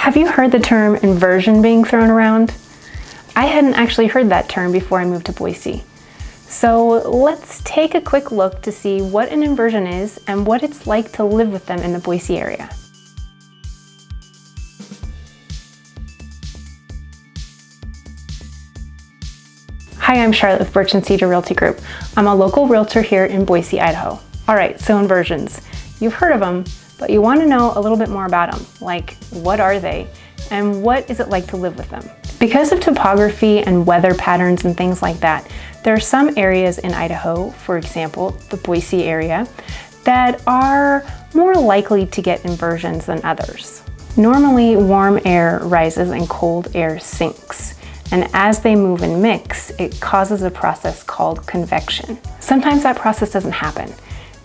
Have you heard the term inversion being thrown around? I hadn't actually heard that term before I moved to Boise. So let's take a quick look to see what an inversion is and what it's like to live with them in the Boise area. Hi, I'm Charlotte with Birch & Cedar Realty Group. I'm a local realtor here in Boise, Idaho. All right, so inversions. You've heard of them, but you want to know a little bit more about them, like what are they and what is it like to live with them? Because of topography and weather patterns and things like that, there are some areas in Idaho, for example, the Boise area, that are more likely to get inversions than others. Normally, warm air rises and cold air sinks. And as they move and mix, it causes a process called convection. Sometimes that process doesn't happen,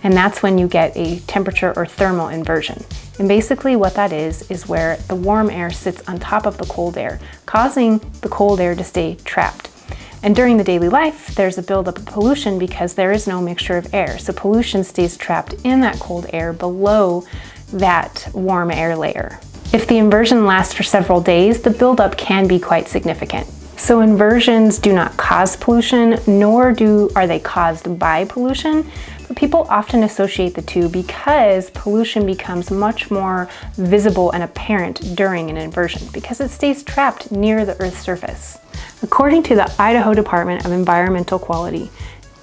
and that's when you get a temperature or thermal inversion. And basically what that is where the warm air sits on top of the cold air, causing the cold air to stay trapped. And during the daily life, there's a buildup of pollution because there is no mixture of air. So pollution stays trapped in that cold air below that warm air layer. If the inversion lasts for several days, the buildup can be quite significant. So inversions do not cause pollution, nor are they caused by pollution, but people often associate the two because pollution becomes much more visible and apparent during an inversion because it stays trapped near the Earth's surface. According to the Idaho Department of Environmental Quality,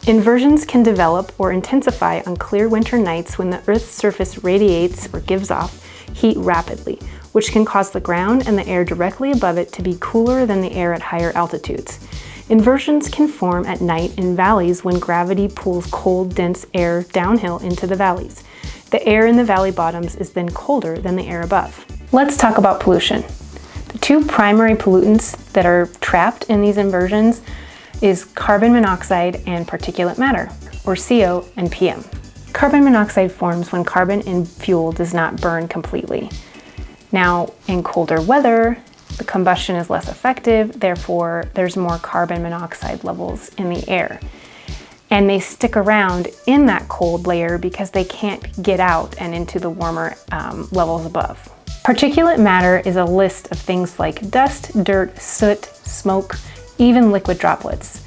inversions can develop or intensify on clear winter nights when the Earth's surface radiates or gives off heat rapidly, which can cause the ground and the air directly above it to be cooler than the air at higher altitudes. Inversions can form at night in valleys when gravity pulls cold, dense air downhill into the valleys. The air in the valley bottoms is then colder than the air above. Let's talk about pollution. The two primary pollutants that are trapped in these inversions is carbon monoxide and particulate matter, or CO and PM. Carbon monoxide forms when carbon in fuel does not burn completely. Now, in colder weather, the combustion is less effective, therefore there's more carbon monoxide levels in the air. And they stick around in that cold layer because they can't get out and into the warmer levels above. Particulate matter is a list of things like dust, dirt, soot, smoke, even liquid droplets.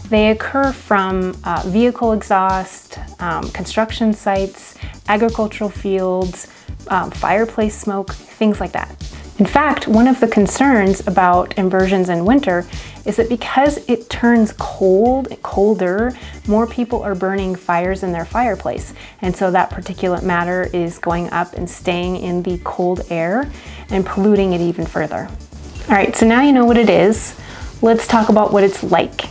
They occur from vehicle exhaust, construction sites, agricultural fields, fireplace smoke, things like that. In fact, one of the concerns about inversions in winter is that because it turns colder, more people are burning fires in their fireplace. And so that particulate matter is going up and staying in the cold air and polluting it even further. All right, so now you know what it is. Let's talk about what it's like.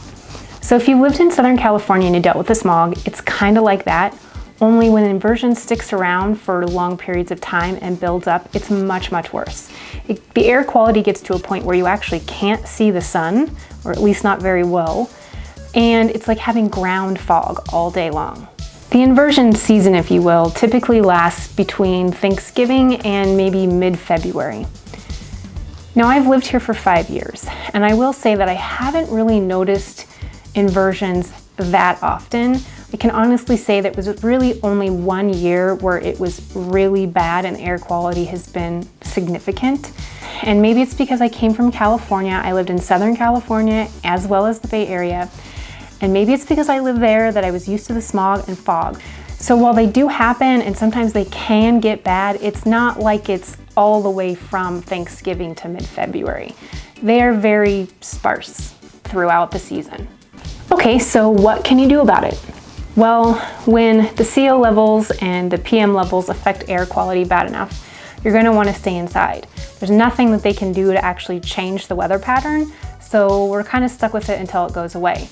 So if you lived in Southern California and you dealt with the smog, it's kind of like that, only when inversion sticks around for long periods of time and builds up, it's much, much worse. The air quality gets to a point where you actually can't see the sun, or at least not very well, and it's like having ground fog all day long. The inversion season, if you will, typically lasts between Thanksgiving and maybe mid-February. Now, I've lived here for 5 years, and I will say that I haven't really noticed inversions that often. I can honestly say that it was really only 1 year where it was really bad and air quality has been significant. And maybe it's because I came from California. I lived in Southern California as well as the Bay Area. And maybe it's because I live there that I was used to the smog and fog. So while they do happen and sometimes they can get bad, it's not like it's all the way from Thanksgiving to mid-February. They are very sparse throughout the season. Okay, so what can you do about it? Well, when the CO levels and the PM levels affect air quality bad enough, you're going to want to stay inside. There's nothing that they can do to actually change the weather pattern, so we're kind of stuck with it until it goes away.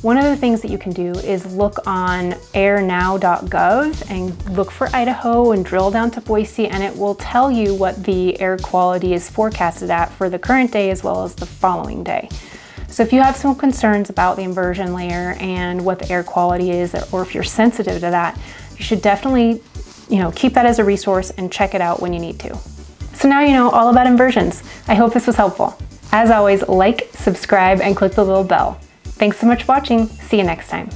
One of the things that you can do is look on airnow.gov and look for Idaho and drill down to Boise, and it will tell you what the air quality is forecasted at for the current day as well as the following day. So if you have some concerns about the inversion layer and what the air quality is, or if you're sensitive to that, you should definitely, keep that as a resource and check it out when you need to. So now you know all about inversions. I hope this was helpful. As always, like, subscribe, and click the little bell. Thanks so much for watching. See you next time.